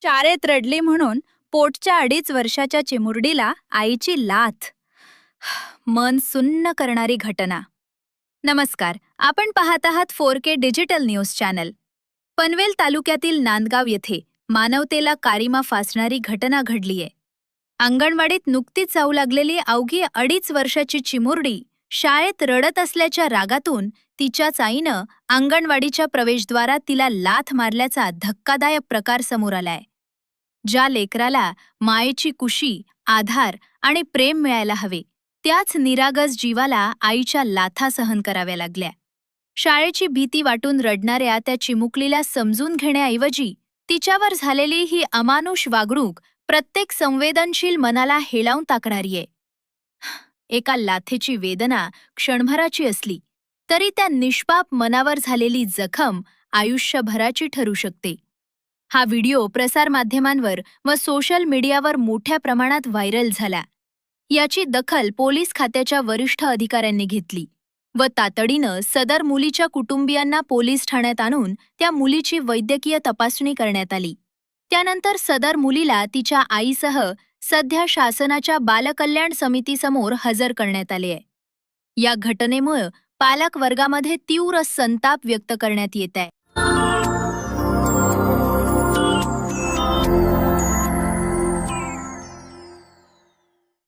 शाळेत रडली म्हणून पोटच्या 2.5 वर्षाच्या चिमुरडीला आईची लाथ. मन सुन्न करणारी घटना. नमस्कार, आपण पाहत आहात 4K digital news channel. Panvel तालुक्यातील नांदगाव येथे मानवतेला कारिमा फासणारी घटना घडलीय. अंगणवाडीत नुकतीच जाऊ लागलेली अवघी 2.5 वर्षाची चिमुरडी शाळेत रडत असल्याच्या रागातून तिच्याच आईनं अंगणवाडीच्या प्रवेशद्वारात तिला लाथ मारल्याचा धक्कादायक प्रकार समोर आलाय. ज्या लेकराला मायेची कुशी, आधार आणि प्रेम मिळायला हवे, त्याच निरागस जीवाला आईच्या लाथा सहन कराव्या लागल्या. शाळेची भीती वाटून रडणाऱ्या त्या चिमुकलीला समजून घेण्याऐवजी तिच्यावर झालेली ही अमानुष वागणूक प्रत्येक संवेदनशील मनाला हेलावून टाकणारी आहे. एका लाथेची वेदना क्षणभराची असली तरी त्या निष्पाप मनावर झालेली जखम आयुष्यभराची ठरू शकते. हा व्हिडिओ प्रसारमाध्यमांवर व सोशल मीडियावर मोठ्या प्रमाणात व्हायरल झाला. याची दखल पोलीस खात्याच्या वरिष्ठ अधिकाऱ्यांनी घेतली व तातडीनं सदर मुलीच्या कुटुंबियांना पोलीस ठाण्यात आणून त्या मुलीची वैद्यकीय तपासणी करण्यात आली. त्यानंतर सदर मुलीला तिच्या आईसह सध्या शासनाच्या बालकल्याण समितीसमोर हजर करण्यात आले आहे. या घटनेमुळे पालक वर्गामध्ये तीव्र संताप व्यक्त करण्यात येत आहे.